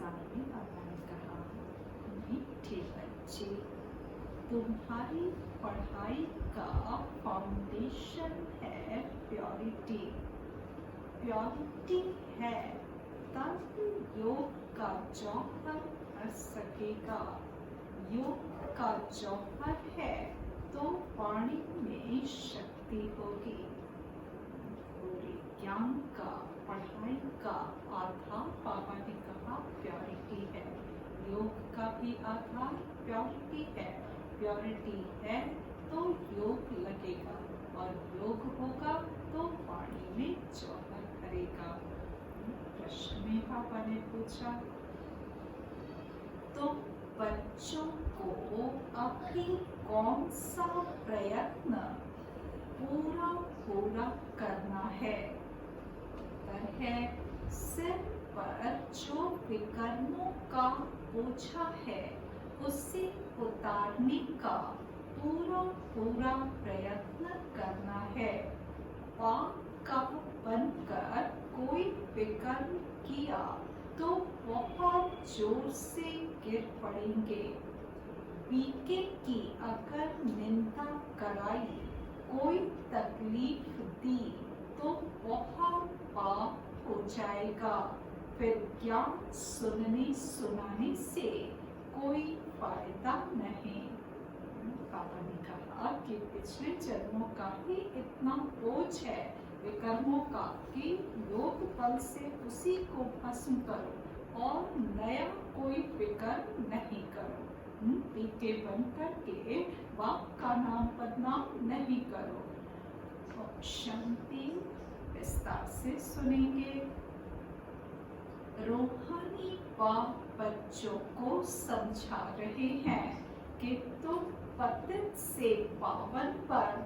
साथ में पापा ने कहा, मीठे बच्चे, तुम्हारी पढ़ाई का फाउंडेशन है प्योरिटी। प्योरिटी है तब योग का जौहर भर सकेगा। योग का जौहर है तो वाणी में शक्ति होगी। पूरे ज्ञान का, पढ़ाई का आधार बाबा ने कहा प्योरिटी है। योग का भी आधार प्योरिटी है। प्योरिटी है तो योग लगेगा और योग होगा तो वाणी में जौहर भरेगा। प्रश्न में पापा ने पूछा, तो बच्चों को अभी कौन सा प्रयत्न पूरा पूरा करना है? उत्तर है, सिर पर जो विकर्मों का बोझा है उसे उतारने का पूरा पूरा प्रयत्न करना है। पाप का बनकर कोई विकर्म किया तो बहुत जोर से गिर पड़ेंगे। बीके की अगर निंदा कराई, कोई तकलीफ दी तो बहुत पाप हो जाएगा। फिर ज्ञान सुनने सुनाने से कोई फायदा नहीं। पापा ने कहा कि पिछले जन्मों का ही इतना बोझ है विकर्मों का कि योग बल से उसी को भस्म करो और नया कोई विकर्म नहीं करो। पीके बन करके बाप का नाम बदनाम नहीं करो। और शांति विस्तार से सुनेंगे। रूहानी बाप बच्चों को समझा रहे हैं कि तुम पतित से पावन पर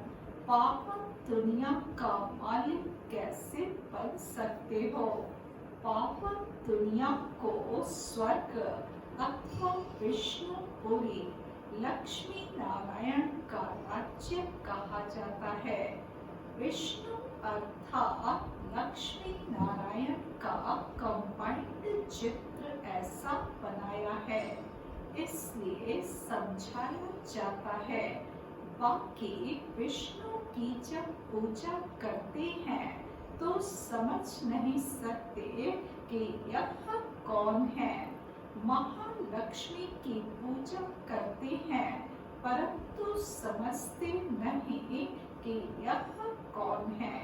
पावन दुनिया का मालिक कैसे बन सकते हो। पावन दुनिया को स्वर्ग अथवा विष्णुपुरी, लक्ष्मी नारायण का राज्य कहा जाता है। विष्णु अर्थात लक्ष्मी नारायण का कंबाइंड चित्र ऐसा बनाया है, इसलिए समझाया जाता है। बाकी विष्णु की जब पूजा करते हैं तो समझ नहीं सकते कि यह कौन है। महालक्ष्मी की पूजा करते हैं परंतु समझते नहीं कि यह कौन है।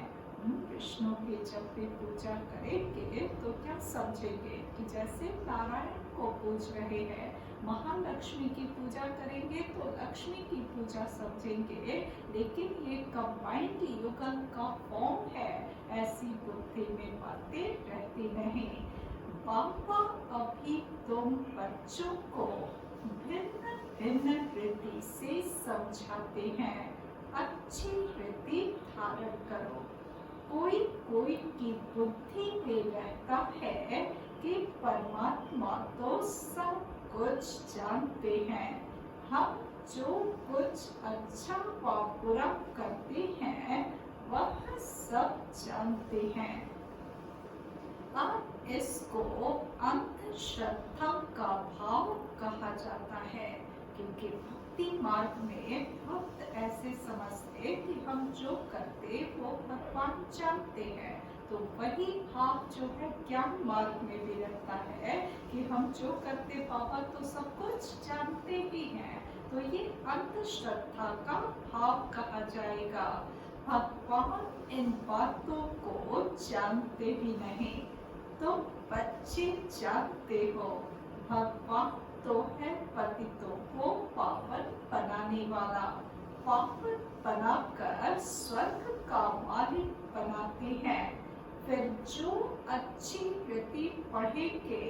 विष्णु की जब भी पूजा करेंगे तो क्या समझेंगे कि जैसे नारायण को पूज रहे हैं, महालक्ष्मी की पूजा करेंगे तो लक्ष्मी की पूजा समझेंगे, लेकिन ये कंबाइंड युगल का फॉर्म है, ऐसी बुद्धि में बातें रहती नहीं। बाबा अभी तुम बच्चों को भिन्न भिन्न रीति से समझाते हैं। अच्छी रीति धारण करो। कोई कोई की बुद्धि में रहता है कि परमात्मा तो सब कुछ जानते हैं। हम जो कुछ अच्छा व बुरा करते हैं वह सब जानते हैं। अब इसको अंधश्रद्धा का भाव कहा जाता है, क्योंकि भक्ति मार्ग में भक्त ऐसे समझते कि हम जो करते वो भगवान जानते हैं, तो वही भाव जो है ज्ञान मार्ग में भी रहता है कि हम जो करते बाबा तो सब कुछ जानते ही हैं। तो ये अंधश्रद्धा का भाव कहा जाएगा। भगवान इन बातों को जानते भी नहीं, तो बच्चे जानते हो भगवान तो है पतितों को पावन बनाने वाला। पावन बनाकर स्वर्ग का मालिक बनाते हैं। फिर जो अच्छी रीति पढ़ेंगे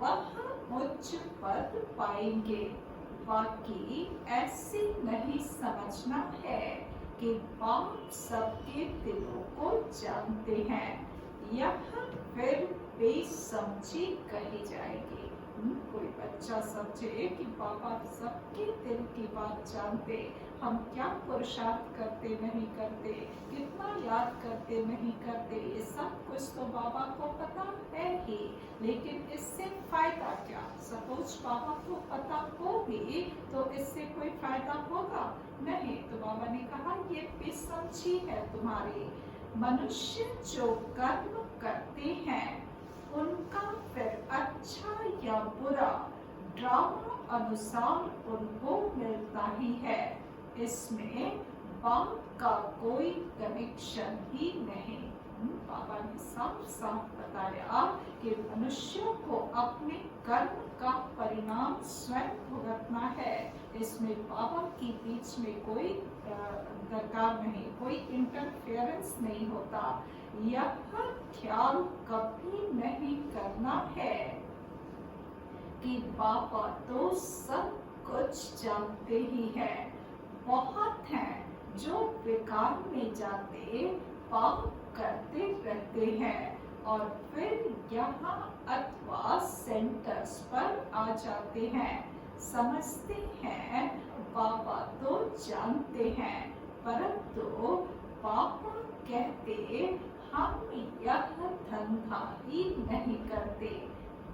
वह उच्च पद पाएंगे। बाकी ऐसे नहीं समझना है कि बाप सबके दिलों को जानते हैं, यह फिर बेसमझी कही जाएगी। कोई बच्चा समझे कि बाबा सबके दिल की बात जानते, हम क्या पुरुषार्थ करते नहीं करते, कितना याद करते नहीं करते, ये सब कुछ तो बाबा को पता है ही, लेकिन इससे फायदा क्या? सपोज बाबा को पता हो भी तो इससे कोई फायदा होगा नहीं। तो बाबा ने कहा ये बेसमझी है तुम्हारी। मनुष्य जो कर्म करते हैं उनका फिर अच्छा या बुरा ड्रामा अनुसार उनको मिलता ही है। इसमें बाप का कोई कनेक्शन ही नहीं। बाबा ने साफ साफ बताया कि मनुष्यों को अपने कर्म का परिणाम स्वयं भुगतना है। इसमें बाबा के बीच में कोई दरकार नहीं, कोई इंटरफेरेंस नहीं होता। यह ख्याल कभी नहीं करना है कि बाबा तो सब कुछ जानते ही है। बहुत हैं जो विकार में जाते पाप करते रहते हैं और फिर यहाँ अथवा सेंटर्स पर आ जाते हैं। समझते हैं बाबा तो जानते हैं, परंतु बाबा कहते हम यह धंधा ही नहीं करते।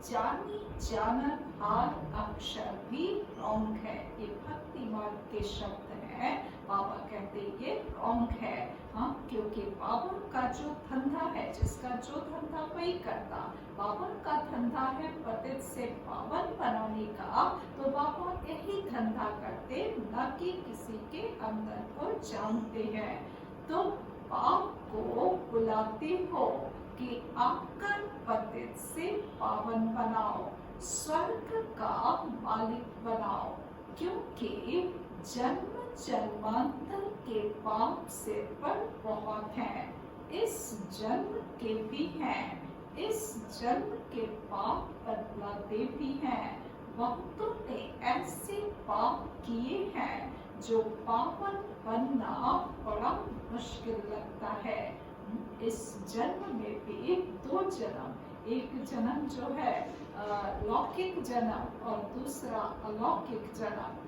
जानी जानन हार अक्षर भी रॉन्ग है। ये भक्ति मार्ग के शब्द हैं। बाबा कहते ये रॉन्ग है। हाँ, क्योंकि बाबा का जो धंधा है, जिसका जो धंधा वही करता। बाबा का धंधा है पतित से पावन बनाने का, तो बाबा यही धंधा करते, न कि किसी के अंदर को जानते हैं। तो बाप को बुलाते हो कि आकर पतित से पावन बनाओ, स्वर्ग का मालिक बनाओ, क्योंकि जन्म जन्मांतर के पाप सिर पर बहुत हैं। इस जन्म के भी हैं, इस जन्म के पाप बदलाते भी हैं। बहुतों ने ऐसे पाप किए हैं जो पावन बनना बड़ा मुश्किल लगता है। इस जन्म में भी दो जन्म, एक जन्म जो है लौकिक जन्म और दूसरा अलौकिक जन्म।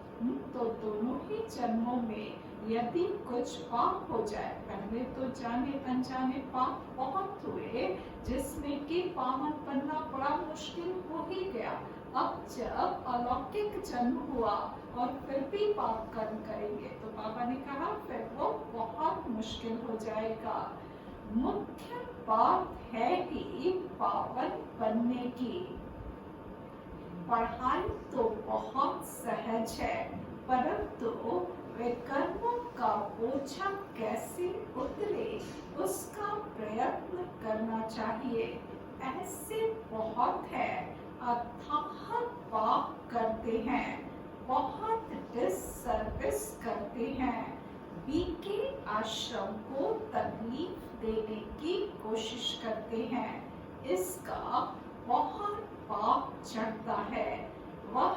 तो दोनों ही जन्मों में यदि कुछ पाप हो जाए, पहले तो जाने अनजाने पाप बहुत हुए जिसमें कि पावन बनना बड़ा मुश्किल हो ही गया। अब जब अलौकिक जन्म हुआ और फिर भी पाप कर्म करेंगे तो बाबा ने कहा फिर वो बहुत मुश्किल हो जाएगा। मुख्य बात है कि पावन बनने की। पढ़ाई तो बहुत सहज है, परंतु वे कर्मों का बोझा कैसे उतरे उसका प्रयत्न करना चाहिए। ऐसे बहुत है अथाह पाप करते हैं, बहुत डिससर्विस करते हैं, बीके आश्रम को तकलीफ देने की कोशिश करते हैं। इसका बहुत पाप चढ़ता है। वह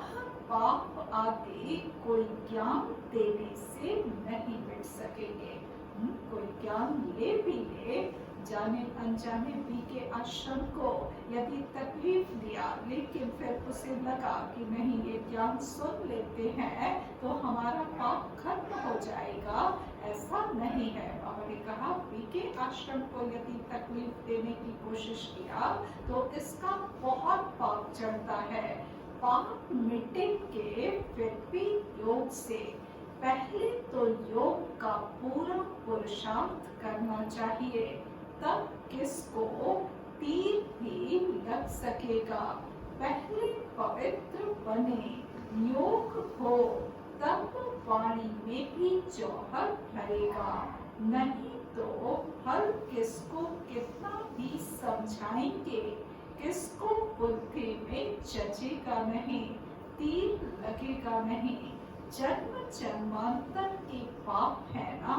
पाप आदि कोई ज्ञान देने से नहीं मिट सकेंगे। कोई ज्ञान ले भी ले, जाने अनजाने भी के आश्रम को यदि तकलीफ दिया, लेकिन फिर उसे लगा कि नहीं ये ज्ञान सुन लेते हैं तो हमारा पाप खत्म हो जाएगा, ऐसा नहीं है। बाबा ने कहा बीके आश्रम को यदि तकलीफ देने की कोशिश किया तो इसका बहुत पाप चढ़ता है। पाप मिटेंगे फिर भी योग से। पहले तो योग का पूरा पुरुषार्थ करना चाहिए, तब किसको तीर भी लग सकेगा। पहले पवित्र बने, योग हो, तब वाणी में भी जौहर भरेगा। नहीं तो हर किसको कितना भी समझाएंगे, किसको बुद्धि में जचेगा नहीं, तीर लगेगा नहीं। जन्म जन्मांतर के पाप है ना,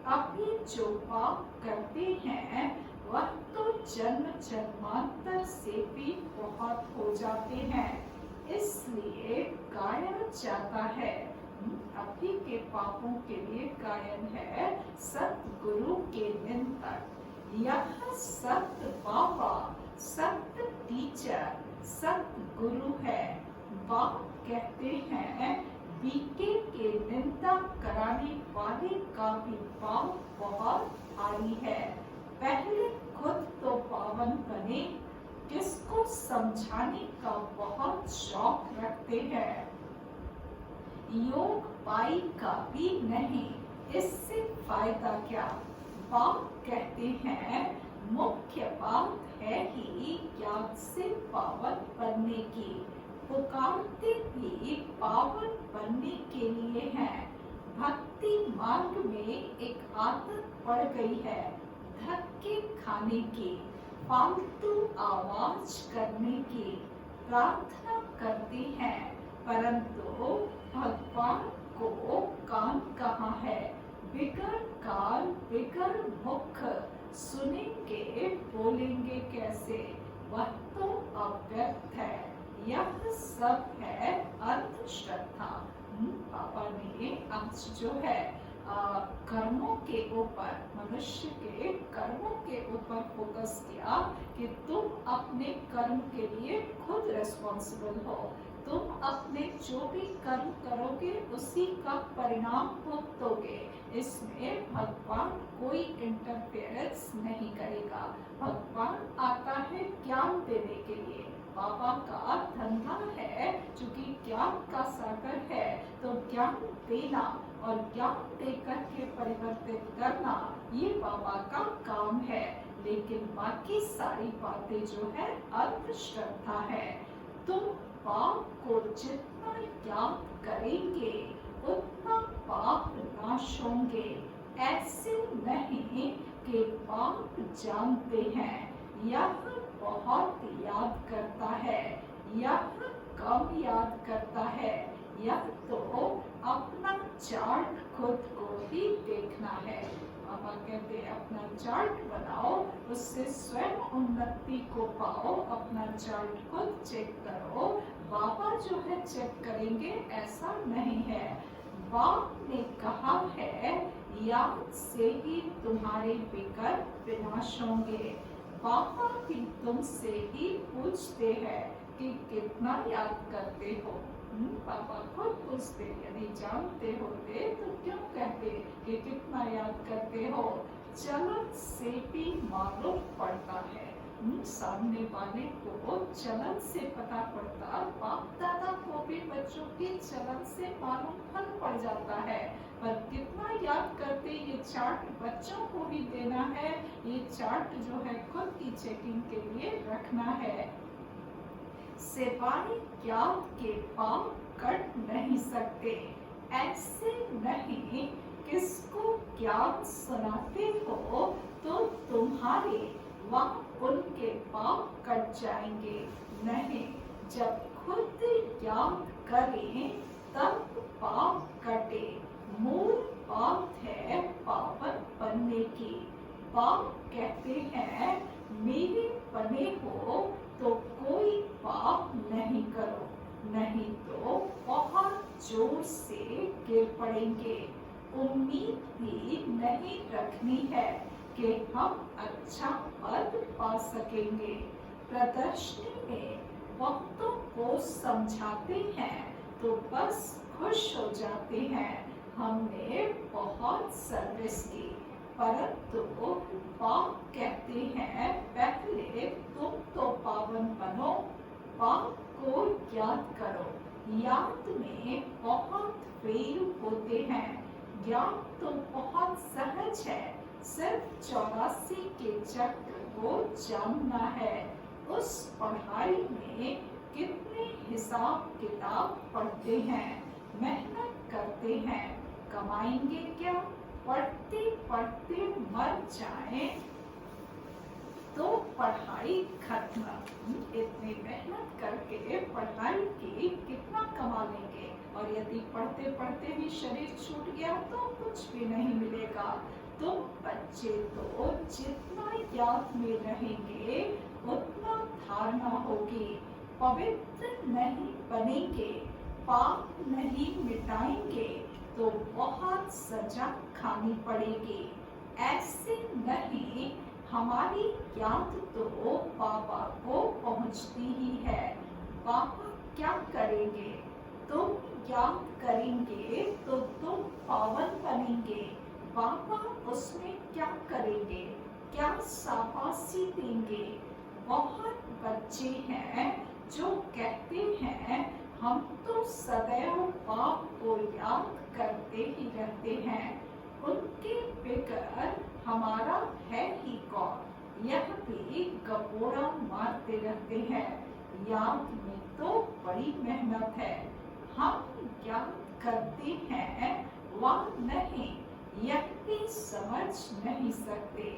अभी जो पाप करते हैं वह तो जन्म जन्मांतर से भी बहुत हो जाते हैं, इसलिए गाया जाता है। अभी के पापों के लिए गायन है सतगुरु के निंदक। यह सत्य बाबा, सत्य टीचर, सतगुरु है। बाप कहते हैं बीके के निंदा कराने वाले का भी पाप बहुत भारी है। पहले खुद तो पावन बने, किसको समझाने का बहुत शौक रखते हैं। योग पाई का भी नहीं, इससे फायदा क्या। बाप कहते हैं मुख्य बात है ही ज्ञान से पावन बनने की। पुकारते भी पावन बनने के लिए हैं। भक्ति मार्ग में एक आदत पड़ गई है धक्के खाने की, फालतू आवाज करने की। प्रार्थना करते हैं परंतु भगवान को कान कहाँ है। बिगड़ काल बिगड़ मुख, सुनेंगे बोलेंगे कैसे। वह तो अव्यक्त है, यह सब है अंधश्रद्धा। पापा ने आज जो है कर्मों के ऊपर, मनुष्य के कर्मों के ऊपर फोकस किया कि तुम अपने कर्म के लिए खुद रिस्पॉन्सिबल हो। तुम अपने जो भी कर्म करोगे उसी का परिणाम भुगतोगे। इसमें भगवान कोई इंटरफेरेंस नहीं करेगा। भगवान आता है ज्ञान देने के लिए। बाबा का धंधा है, क्योंकि ज्ञान का सागर है, तो ज्ञान देना और ज्ञान देकर के परिवर्तित करना, ये बाबा का काम है। लेकिन बाकी सारी बातें जो है अंधश्रद्धा है। तुम पाप को जितना याद करेंगे उतना पाप नाश होंगे। ऐसे नहीं कि पाप जानते हैं, यह बहुत याद करता है, यह कम याद करता है। यह तो अपना चार्ट खुद को ही देखना है। पापा कहते हैं अपना चार्ट बनाओ, उससे स्वयं उन्नति को पाओ। अपना चार्ट खुद चेक करो, बाबा जो है चेक करेंगे ऐसा नहीं है। बाप ने कहा है याद से ही तुम्हारे विकर विनाश होंगे। बाबा भी तुमसे ही पूछते हैं कि कितना याद करते हो। पापा खुद पूछते, यदि जानते होते तो क्यों कहते कि कितना याद करते हो। चलन से भी मालूम पड़ता है। सामने वाले को चलन से पता पड़ता। बाप दादा को भी बच्चों के चलन से मालूम फल पड़ जाता है। पर कितना याद करते, ये चार्ट बच्चों को भी देना है। ये चार्ट जो है खुद की चेकिंग के लिए रखना है। सिवाय ज्ञान के पाप कट नहीं सकते। ऐसे नहीं किसको ज्ञान सुनाते हो तो तुम्हारे वहाँ उनके पाप कट जाएंगे। नहीं, जब खुद याद करें तब पाप कटे। मूल बात है पावन बनने की। बाप कहते हैं मेरे बने हो तो कोई पाप नहीं करो, नहीं तो बहुत जोर से गिर पड़ेंगे। उम्मीद भी नहीं रखनी है कि हम अच्छा पद पा सकेंगे। प्रदर्शनी में भक्तों को समझाते हैं तो बस खुश हो जाते हैं, हमने बहुत सर्विस की। परंतु बाप कहते हैं पहले तुम तो पावन बनो, बाप को याद करो। याद में बहुत फेल होते हैं। ज्ञान तो बहुत सहज है, सिर्फ 84 के चक्र को जानना है। उस पढ़ाई में कितने हिसाब किताब पढ़ते हैं, मेहनत करते हैं, कमाएंगे क्या। पढ़ते पढ़ते मर जाए तो पढ़ाई खत्म। इतनी मेहनत करके पढ़ाई की कितना कमा लेंगे। और यदि पढ़ते पढ़ते भी शरीर छूट गया तो कुछ भी नहीं मिलेगा। तो बच्चे तो जितना याद में रहेंगे उतना धारणा होगी। पवित्र नहीं बनेंगे, पाप नहीं मिटाएंगे तो बहुत सजा खानी पड़ेगी। ऐसे नहीं, हमारी याद तो बाबा को पहुंचती ही है। बाबा क्या करेंगे, तुम याद करेंगे तो तुम पावन बनेंगे। बाबा उसमें क्या करेंगे, क्या शाबाशी देंगे। बहुत बच्चे हैं जो कहते हैं हम तो सदैव पाप को याद करते ही रहते हैं, उनके बगैर हमारा है ही कौन, यह भी गपोड़ा मारते रहते हैं। याद में तो बड़ी मेहनत है, हम याद करते हैं वह नहीं, यह भी समझ नहीं सकते,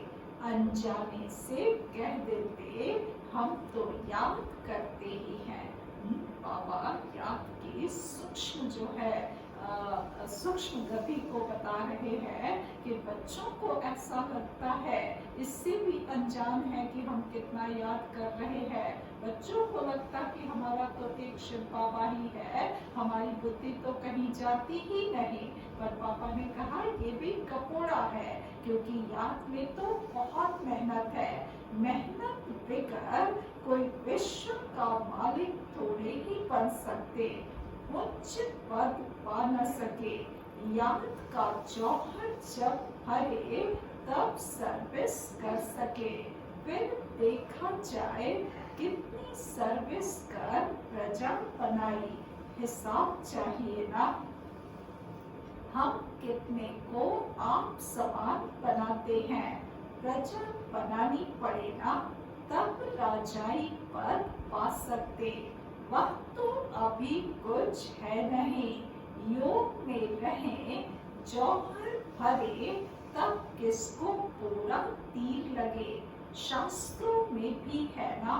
अनजाने से कह देते हम तो याद करते ही हैं। बाबा याद की सूक्ष्म जो है सूक्ष्म गति को बता रहे हैं कि बच्चों को ऐसा लगता है, इससे भी अनजान है कि हम कितना याद कर रहे हैं। बच्चों को लगता कि हमारा तो एक शिव बाबा ही है, हमारी बुद्धि तो कहीं जाती ही नहीं। पर पापा ने कहा ये भी कपोड़ा है, क्योंकि याद में तो बहुत मेहनत है। मेहनत बगैर कोई विश्व का मालिक थोड़े ही बन सकते, उच्च पद पा न सके। याद का जौहर जब भरे तब सर्विस कर सके, फिर देखा जाए कितनी सर्विस कर प्रजा बनाई, हिसाब चाहिए ना। हम कितने को आप समान बनाते हैं, प्रजा बनानी पड़े ना, तब राजाई पद पा सकते। वह तो अभी कुछ है नहीं, योग में रहे जौहर भरे तब किसको पूरा तीर लगे। शास्त्रों में भी है ना,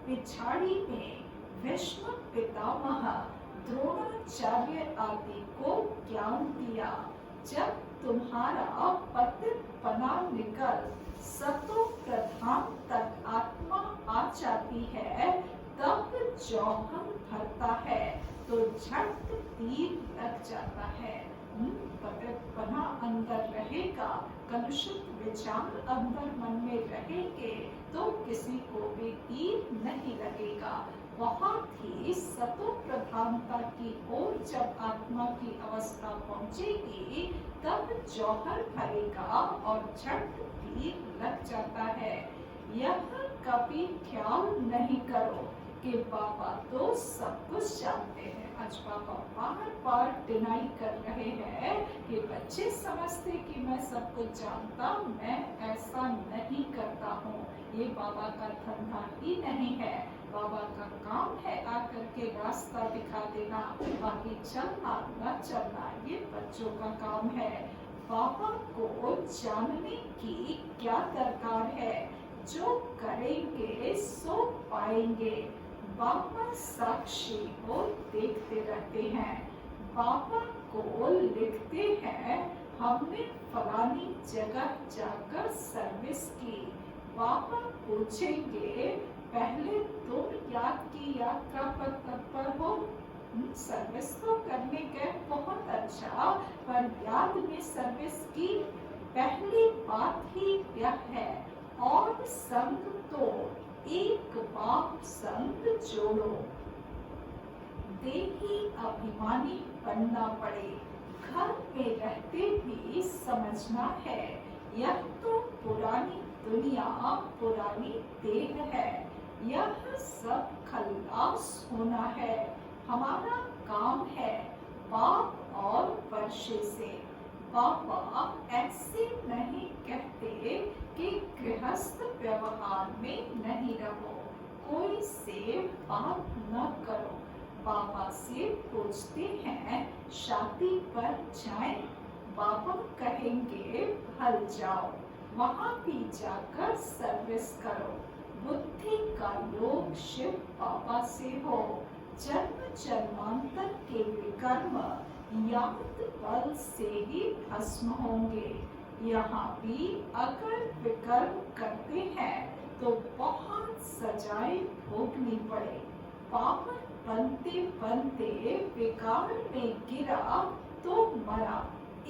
पिछाड़ी में भीष्म पितामह द्रोणाचार्य आदि को ज्ञान दिया। जब तुम्हारा पतित पना निकल सतो प्रधान तक आत्मा आ जाती है, तब जौहर भरता है तो झट तीर लग जाता है। पतित पना अंदर रहेगा, कलुषित विचार अंदर मन में रहेंगे तो किसी को भी तीर नहीं लगेगा। बहुत ही सतो प्रधानता की ओर जब आत्मा की अवस्था पहुंचेगी, तब जौहर भरेगा और झट तीर लग जाता है। यह कभी ख्याल नहीं करो कि बाबा तो सब कुछ जानते हैं। आज बाबा बार बार डिनाई कर रहे हैं कि बच्चे समझते कि मैं सब कुछ जानता, मैं ऐसा नहीं करता हूँ। ये बाबा का धंधा ही नहीं है। बाबा का काम है आकर के रास्ता दिखा देना, बाकी चलना न चलना ये बच्चों का काम है। बाबा को जानने की क्या दरकार है, जो करेंगे सो पाएंगे। बाबा साक्षी को देखते रहते हैं, बाबा को लिखते हैं हमने फलानी जगह जाकर सर्विस की। बाबा पूछेंगे पहले तुम याद की यात्रा पर तत्पर हो। सर्विस तो करने गए बहुत अच्छा, पर याद में सर्विस की पहली बात ही यह है। और संग तो एक बाप संग जोड़ो, देही अभिमानी बनना पड़े। घर में रहते भी समझना है, यह तो पुरानी दुनिया पुरानी देह है, यह सब खल्लास होना है। हमारा काम है बाप और वर्षे से। बाबा ऐसे नहीं कहते कि गृहस्थ व्यवहार में नहीं रहो, कोई से बात न करो। बाबा से पूछते हैं शादी पर जाएं, बाबा कहेंगे भल जाओ, वहाँ भी जाकर सर्विस करो। बुद्धि का योग शिव बाबा से हो, जन्म जन्मांतर के विकर्म याद बल से ही भस्म होंगे। यहाँ भी अगर विकर्म करते हैं तो बहुत सजाएं भोगनी पड़े। पावन बनते बनते विकार में गिरा तो मरा,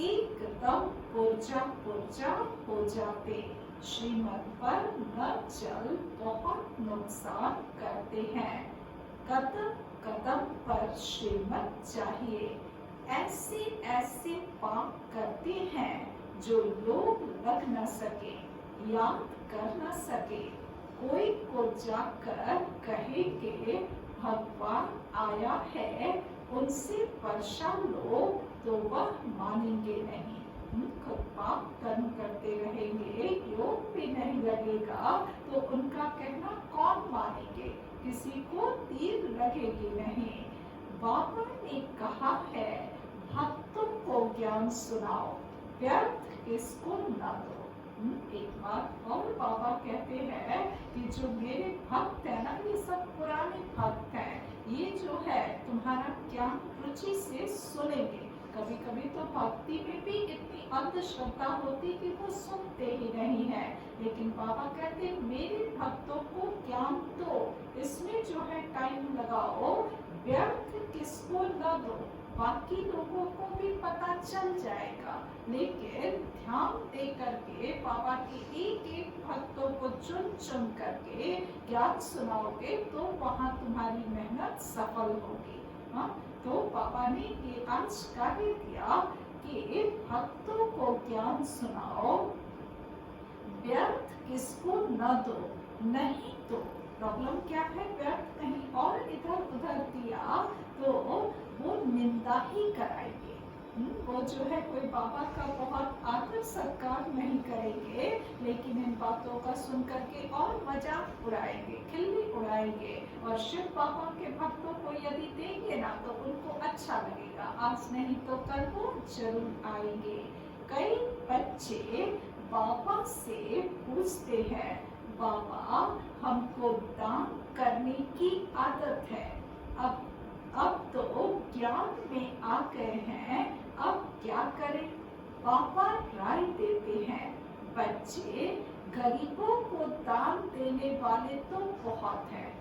एकदम पुर्जा पुर्जा हो जाते। श्रीमत पर न चल बहुत नुकसान करते हैं, कदम कदम पर श्रीमत चाहिए। ऐसे ऐसे पाप करते हैं जो लोग लग न सके, याद कर न सके। कोई को जाकर कहेंगे भगवान आया है, उनसे वर्षा लो तो वह मानेंगे नहीं। खुद पाप कर्म करते रहेंगे, योग भी नहीं लगेगा तो उनका कहना कौन मानेंगे, किसी को तीर लगेगी नहीं। बाबा ने कहा है भक्तों को ज्ञान सुनाओ, व्यर्थ किसको न दो। एक बात और बाबा कहते हैं कि जो मेरे भक्त है ना, ये सब पुराने भक्त हैं, ये जो है तुम्हारा ज्ञान रुचि से सुनेंगे। कभी कभी तो भक्ति में भी इतनी अंधश्रद्धा होती कि वो सुनते ही नहीं है, लेकिन बाबा कहते मेरे भक्तों को ज्ञान दो, इसमें जो है टाइम लगाओ, व्यर्थ किसको न दो। बाकी लोगों को भी पता चल जाएगा, लेकिन ध्यान दे करके बाबा के एक एक भक्तों को चुन चुन करके ज्ञान सुनाओगे तो वहाँ तुम्हारी मेहनत सफल होगी। हाँ, तो बाबा ने ये आज कार्य दिया कि भक्तों को ज्ञान सुनाओ, व्यर्थ किसको न दो। नहीं तो प्रॉब्लम क्या है, व्यर्थ कहीं और इधर उधर दिया तो वो निंदा ही कराएंगे। वो जो है कोई बाबा का बहुत आदर सत्कार नहीं करेंगे, लेकिन इन बातों का सुन करके और मजाक उड़ाएंगे, खिल्ली उड़ाएंगे। और शिव बाबा के भक्तों को यदि देंगे ना तो उनको अच्छा लगेगा, आज नहीं तो कल वो जरूर आएंगे। कई बच्चे बाबा से पूछते हैं बाबा हमको दान करने की आदत है, अब तो ज्ञान में आ गए हैं, अब क्या करें। बाबा राय देते हैं बच्चे गरीबों को दान देने वाले तो बहुत हैं।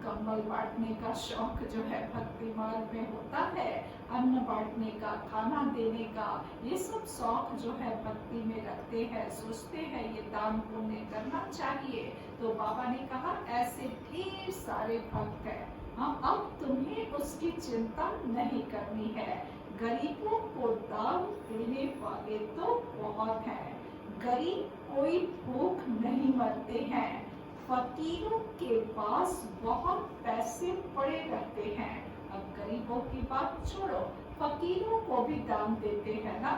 कंबल बांटने का शौक जो है भक्ति मार्ग में होता है, अन्न बांटने का, खाना देने का, ये सब शौक जो है भक्ति में रखते हैं, सोचते हैं ये दान पुण्य करना चाहिए। तो बाबा ने कहा ऐसे ढेर सारे भक्त हैं, हाँ अब तुम्हें उसकी चिंता नहीं करनी है। गरीबों को दान देने वाले तो बहुत हैं, गरीब कोई भूख नहीं मरते हैं। फकीरों के पास बहुत पैसे पड़े रहते हैं। अब गरीबों की बात छोड़ो, फकीरों को भी दान देते हैं ना।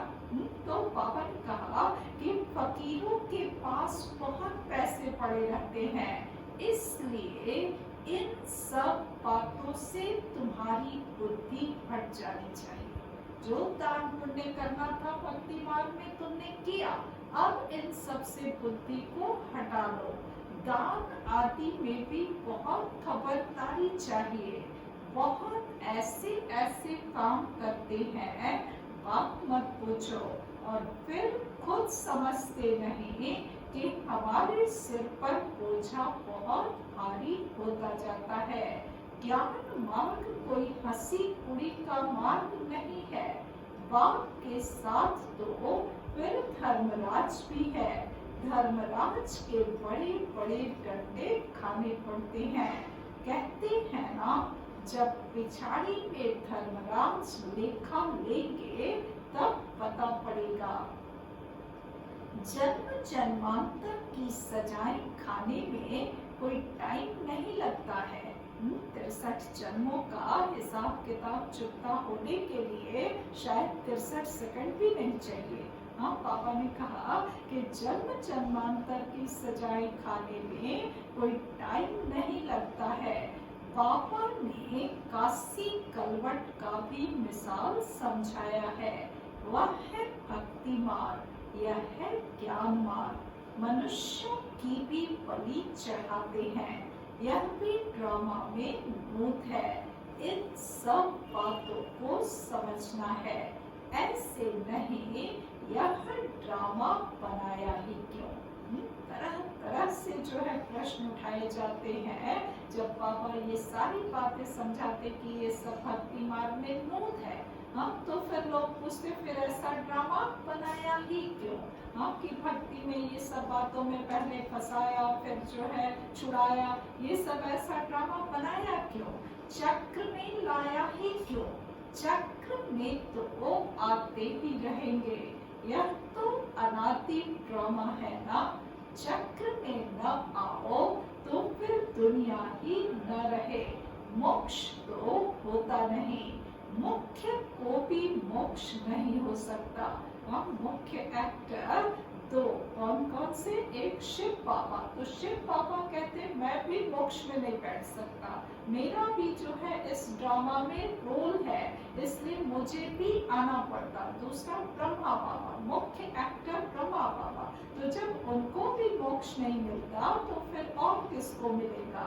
तो बाबा ने कहा कि फकीरों के पास बहुत पैसे पड़े रहते हैं, इसलिए इन सब बातों से तुम्हारी बुद्धि हट जानी चाहिए। जो दान पुण्य करना था भक्ति मार्ग में तुमने किया, अब इन सब से बुद्धि को हटा लो। दान आदि में भी बहुत खबरदारी चाहिए। बहुत ऐसे ऐसे काम करते हैं, बात मत पूछो, और फिर खुद समझते नहीं कि हमारे सिर पर बोझा बहुत भारी होता जाता है। ज्ञान मार्ग कोई हंसी उड़ी का मार्ग नहीं है, बाप के साथ तो फिर धर्मराज भी है। धर्मराज के बड़े बड़े डंडे खाने पड़ते हैं। कहते हैं ना, जब पिछाड़ी में धर्मराज लेखा लेंगे तब पता पड़ेगा। जन्म जन्मांतर की सजाएं खाने में कोई टाइम नहीं लगता है। 63 जन्मों का हिसाब किताब चुकता होने के लिए शायद 63 सेकंड भी नहीं चाहिए। हाँ, पापा ने कहा कि जन्म जन्मांतर की सजाएं खाने में कोई टाइम नहीं लगता है। पापा ने काशी कलवट का भी मिसाल समझाया है। वह है भक्ति मार्ग, यह है ज्ञान मार्ग। मनुष्यों की भी बलि चढ़ाते हैं, यह भी ड्रामा में भूत है। इन सब बातों को समझना है, ऐसे नहीं यह ड्रामा बनाया ही क्यों। तरह तरह से जो है प्रश्न उठाए जाते हैं। जब बाबा ये सारी बातें समझाते कि ये सब भक्ति मार्ग में भूत है, हम तो फिर लोग पूछते फिर ऐसा ड्रामा बनाया ही क्यों। आपकी भक्ति में ये सब बातों में पहले फंसाया, फिर जो है छुड़ाया, ये सब ऐसा ड्रामा बनाया क्यों, चक्र में लाया ही क्यों। चक्र में तो वो आते ही रहेंगे, यह तो अनादि ड्रामा है ना। चक्र में न आओ तो फिर दुनिया ही न रहे, मोक्ष तो होता नहीं। मुख्य को भी मोक्ष नहीं हो सकता। हम मुख्य एक्टर दो कौन कौन से, एक शिव बाबा। तो शिव बाबा कहते हैं मैं भी मोक्ष में नहीं बैठ सकता, मेरा भी जो है इस ड्रामा में रोल है, इसलिए मुझे भी आना पड़ता। दूसरा ब्रह्मा बाबा, मुख्य एक्टर ब्रह्मा बाबा। तो जब उनको भी मोक्ष नहीं मिलता तो फिर और किसको मिलेगा?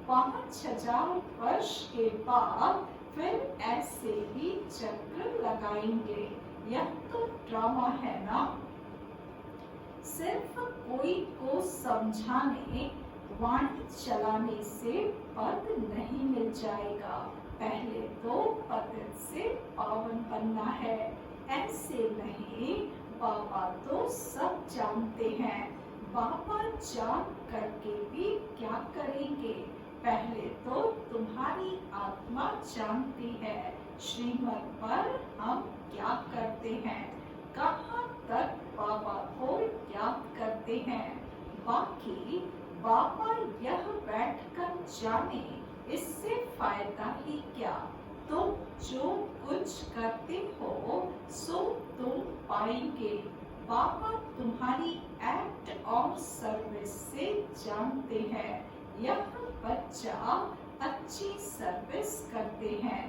5000 वर्ष के बाद फिर ऐसे ही चक्र लगाएंगे। यह तो ड्रामा है ना। सिर्फ कोई को समझाने, वाणी चलाने से पद नहीं मिल जाएगा। पहले तो पतित से पावन बनना है। ऐसे नहीं, बाबा तो सब जानते हैं। बाबा जान करके भी क्या करेंगे? पहले तो तुम्हारी आत्मा जानती है श्रीमत पर हम क्या करते हैं, कहाँ तक बाबा को याद करते हैं। बाकी बाबा यह बैठकर जाने, इससे फायदा ही क्या। तुम जो कुछ करते हो सो तुम पाएंगे। बाबा तुम्हारी एक्ट और सर्विस से जानते हैं यह बच्चा अच्छी सर्विस करते हैं।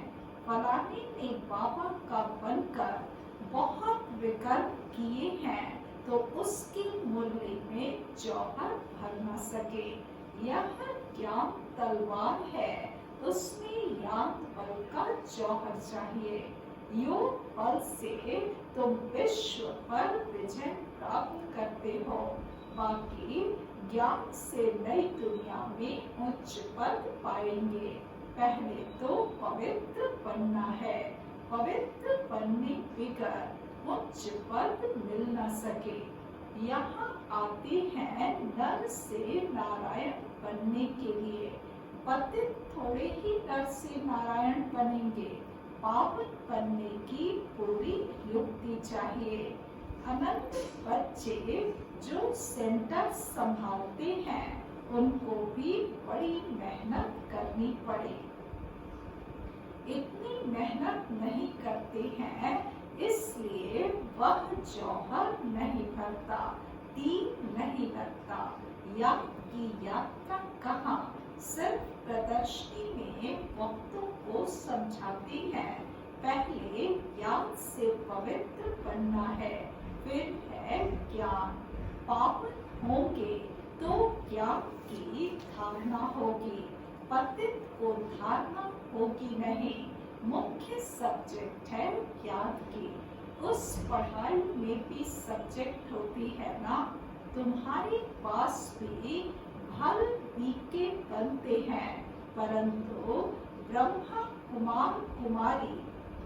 फलाने ने बाबा का बनकर बहुत विकर्म किए हैं तो उसकी मुरली में जौहर भर न सके। यह ज्ञान तलवार है, उसमें याद बल का जौहर चाहिए। योग बल से तुम विश्व पर विजय प्राप्त करते हो। बाकी ज्ञान से नई दुनिया में उच्च पद पाएंगे। पहले तो पवित्र बनना है, पवित्र बनने बगैर उच्च पद मिल न सके। यहाँ आते हैं नर से नारायण बनने के लिए। पतित थोड़े ही नर से नारायण बनेंगे, पावन बनने की पूरी युक्ति चाहिए। अनंत बच्चे जो सेंटर संभालते हैं उनको भी बड़ी मेहनत करनी पड़े। इतनी मेहनत नहीं करते हैं, इसलिए वह जौहर नहीं भरता, तीर नहीं लगता। याद की यात्रा कहाँ, सिर्फ प्रदर्शनी में भक्तों को समझाते हैं। पहले याद से पवित्र बनना है, फिर है ज्ञान। पावन होंगे तो ज्ञान की धारणा होगी, पतित को धारणा होगी नहीं। मुख्य सब्जेक्ट है ज्ञान की, उस पढ़ाई में भी सब्जेक्ट होती है ना। तुम्हारे पास भी भल बीके बनते हैं, परंतु ब्रह्मा कुमार कुमारी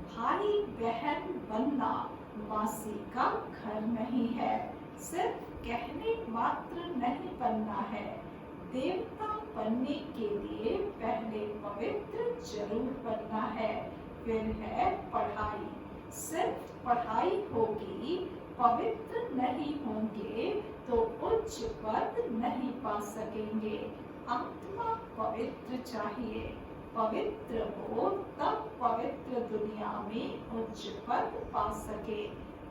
भाई बहन बनना मासी का घर नहीं है। सिर्फ कहने मात्र नहीं बनना है। देवता बनने के लिए पहले पवित्र जरूर बनना है, फिर है पढ़ाई। सिर्फ पढ़ाई होगी, पवित्र नहीं होंगे तो उच्च पद नहीं पा सकेंगे। आत्मा पवित्र चाहिए, पवित्र हो तब पवित्र दुनिया में उच्च पद पा सके।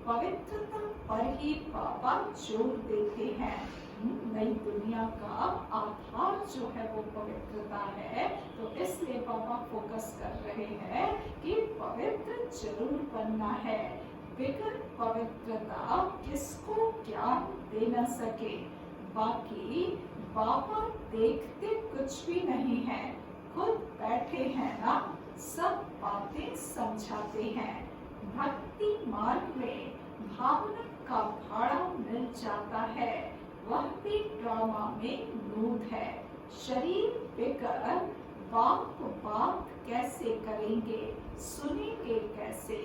पवित्रता पर ही बाबा जोर देते हैं। नई दुनिया का आधार जो है वो पवित्रता है, तो इसलिए बाबा फोकस कर रहे हैं कि पवित्र जरूर बनना है। बिगर पवित्रता किसको ज्ञान दे न सके। बाकी बाबा देखते कुछ भी नहीं है, खुद बैठे हैं ना, सब बातें समझाते हैं। भक्ति मार्ग में भावना का भाड़ा मिल जाता है, वह भी ड्रामा में नूत है। शरीर बिगर बात कैसे करेंगे, सुनेंगे कैसे।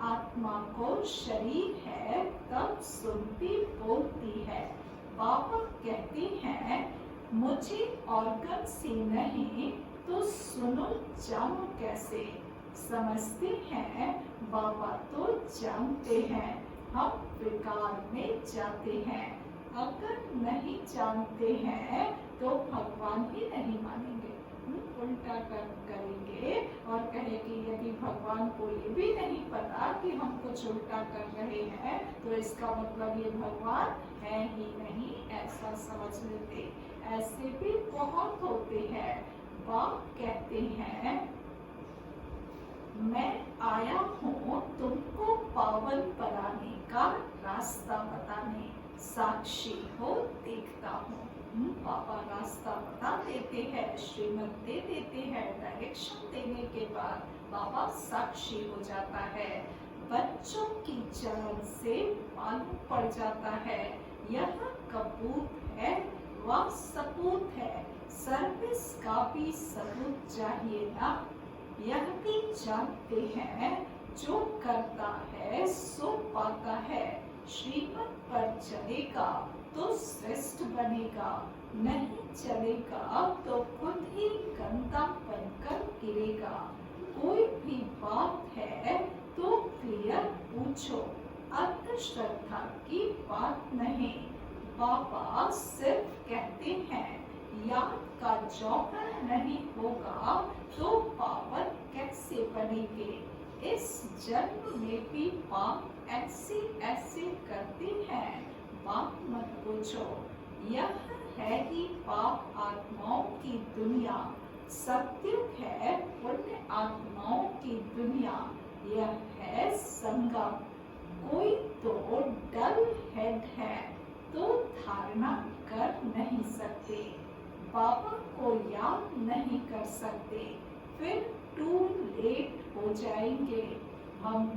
आत्मा को शरीर है तब सुनती बोलती है। बाबा कहते हैं मुझे ऑर्गन से नहीं तो सुनो जानो कैसे। समझते हैं बाबा तो जानते हैं हम विकार में जाते हैं। अगर नहीं जानते हैं तो भगवान ही नहीं मानेंगे। उल्टा करेंगे और कहे कि यदि भगवान को ये भी नहीं पता कि हम कुछ उल्टा कर रहे हैं तो इसका मतलब ये भगवान है ही नहीं, ऐसा समझ लेते। ऐसे भी बहुत होते हैं। बाप कहते हैं मैं आया हूँ तुमको पावन बनाने का रास्ता बताने, साक्षी हो देखता हूँ। पापा रास्ता बता देते हैं, श्रीमत दे देते हैं, डायरेक्शन देने के बाद बाबा साक्षी हो जाता है। बच्चों की चलन से मालूम पड़ जाता है यह कपूत है वह सपूत है, सर्विस का भी सबूत चाहिए ना। यह भी जानते हैं जो करता है सो पाता है, श्रीमत पर चलेगा तो श्रेष्ठ बनेगा, नहीं चलेगा तो खुद ही गंदा बनकर गिरेगा। कोई भी बात है तो क्लियर पूछो, अंधश्रद्धा की बात नहीं। बाबा सिर्फ कहते हैं याद का जौहर नहीं होगा तो पावन कैसे बनेंगे। इस जन्म में भी पाप ऐसे ऐसे करते हैं, बाप मत पूछो। यह है ही पाप आत्माओं की दुनिया, सत्युग है पुण्य आत्माओं की दुनिया। यह है संगम। कोई तो डल हेड है तो धारणा कर नहीं सकते, बाबा को याद नहीं कर सकते, फिर टू लेट हो जाएंगे। हम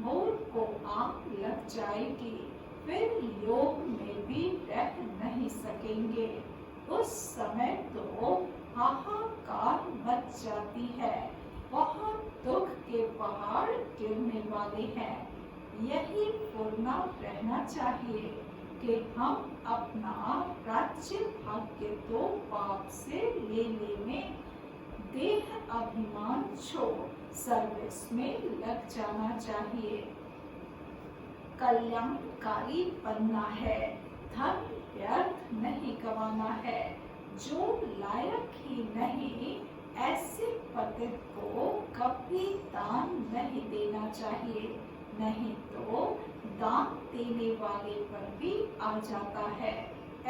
को आंख लग जाएगी, फिर योग में भी रह नहीं सकेंगे। उस समय तो हाहाकार मच जाती है, बहुत दुख के पहाड़ गिरने वाले हैं। यही पूर्णा रहना चाहिए कि हम अपना राज्य भाग्य तो बाप से ले लेने, देह अभिमान छोड़ सर्विस में लग जाना चाहिए। कल्याणकारी बनना है, धन व्यर्थ नहीं गवाना है। जो लायक ही नहीं ऐसे पतित को कभी दान नहीं देना चाहिए, नहीं तो दान देने वाले पर भी आ जाता है।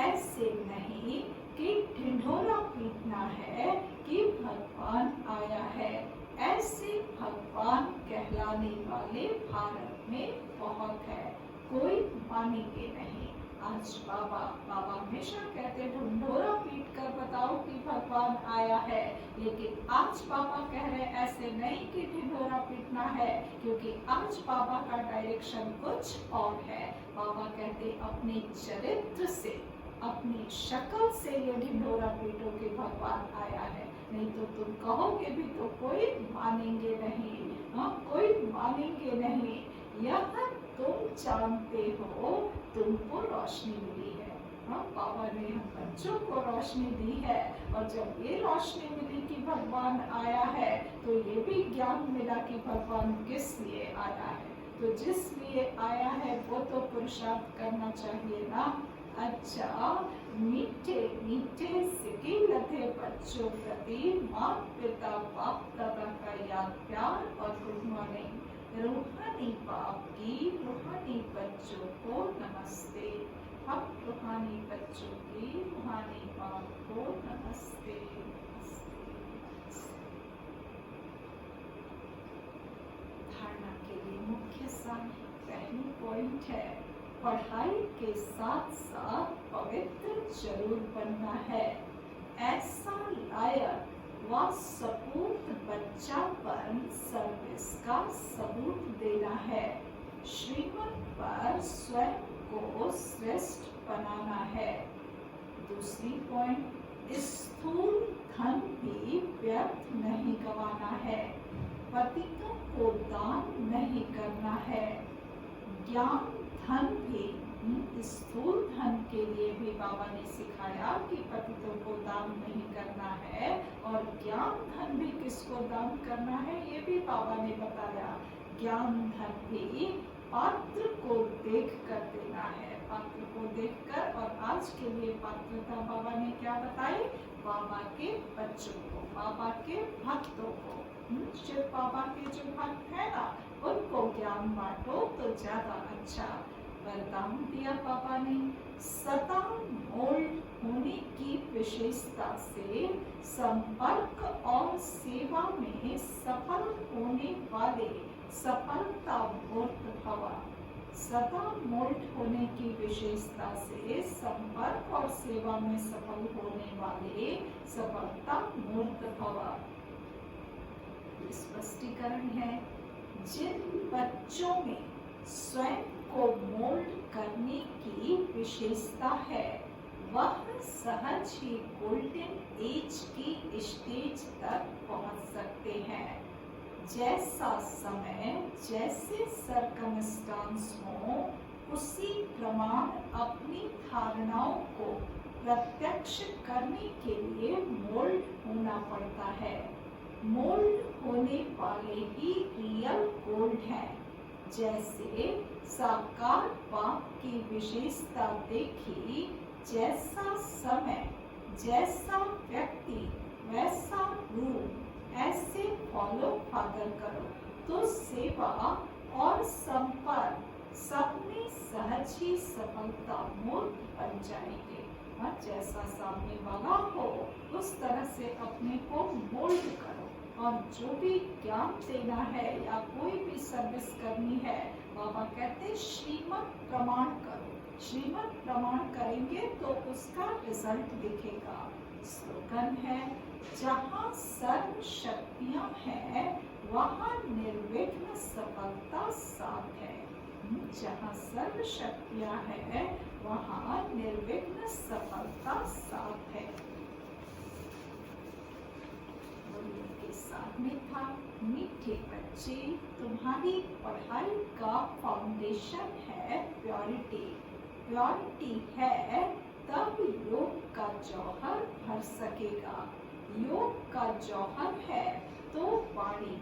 ऐसे नहीं कि ढिंढोरा पीटना है कि भगवान आया है। ऐसे भगवान कहलाने वाले भारत में बहुत है, कोई मानेंगे नहीं। आज बाबा हमेशा कहते ढिंढोरा पीट कर बताओ कि भगवान आया है, लेकिन आज बाबा कह रहे ऐसे नहीं कि ढिंढोरा पीटना है, क्योंकि आज बाबा का डायरेक्शन कुछ और है। बाबा कहते अपने चरित्र से, अपनी शक्ल से ये ढिंढोरा पीटो कि भगवान आया है, नहीं तो तुम कहोगे भी तो कोई मानेंगे नहीं। कोई मानेंगे नहीं। यह तुम जानते हो तुमको रोशनी मिली है। बाबा ने हम बच्चों को रोशनी दी है, और जब ये रोशनी मिली कि भगवान आया है तो ये भी ज्ञान मिला कि भगवान किस लिए आया है। तो जिस लिए आया है वो तो पुरुषार्थ करना चाहिए ना। अच्छा, मीठे मीठे सिके लथे बच्चों प्रति माँ पिता बाप दादा का याद प्यार और गुड मॉर्निंग। रूहानी बाप की रूहानी बच्चों को नमस्ते। हम रूहानी बच्चों की रूहानी बाप को नमस्ते। धारणा के लिए मुख्य सार पहली पॉइंट है, पढ़ाई के साथ साथ पवित्र जरूर बनना है। ऐसा लायक व सपूत बच्चापन सर्विस का सबूत देना है। श्रीमत पर स्वयं को श्रेष्ठ बनाना है। दूसरी पॉइंट, स्थूल धन भी व्यर्थ नहीं गवाना है। पतितों को दान नहीं करना है। ज्ञान धन भी, स्थूल धन के लिए भी बाबा ने सिखाया कि पतितों को दान नहीं करना है, और ज्ञान धन भी किसको दान करना है ये भी बाबा ने बताया। ज्ञान धन भी पात्र को देख कर देना है, पात्र को देखकर। और आज के लिए पात्रता बाबा ने क्या बताई? बाबा के बच्चों को, बाबा के भक्तों को, शिव बाबा के जो भक्त है ना, उनको ज्ञान बांटो तो ज्यादा अच्छा। वरदान दिया बाबा ने, सदा मोल्ड होने की विशेषता से संपर्क और सेवा में सफल होने वाले सफलता मूर्त भवा। सदा मोल्ड होने की विशेषता से संपर्क और सेवा में सफल होने वाले सफलता मूर्त भवा। स्पष्टीकरण है, जिन बच्चों में स्वयं को मोल्ड करने की विशेषता है वह सहज ही गोल्डन एज की स्टेज तक पहुंच सकते हैं। जैसा समय, जैसे सरकमस्टांस हो, उसी प्रमाण अपनी धारणाओं को प्रत्यक्ष करने के लिए मोल्ड होना पड़ता है। मोल्ड होने वाले ही रियल गोल्ड हैं। जैसे साकार बाप की विशेषता देखी, जैसा समय, जैसा व्यक्ति, वैसा रूप, ऐसे फॉलो फादर करो तो सेवा और संपर्क सब में सहज ही सफलता मूर्त बन जाएंगे। और जैसा सामने वाला हो उस तरह से अपने को मोल्ड करो। और जो भी ज्ञान देना है या कोई भी सर्विस करनी है, बाबा कहते श्रीमत प्रमाण करो। श्रीमत प्रमाण करेंगे तो उसका रिजल्ट दिखेगा। स्लोगन है, जहाँ सर्व शक्तियाँ हैं वहाँ निर्विघ्न सफलता साथ है। जहाँ सर्व शक्तियाँ हैं वहाँ निर्विघ्न सफलता साथ है। के साथ में था, मीठे बच्चे, तुम्हारी पढ़ाई का फाउंडेशन है प्योरिटी। प्योरिटी है तब योग का जौहर भर सकेगा। योग का जौहर है तो वाणी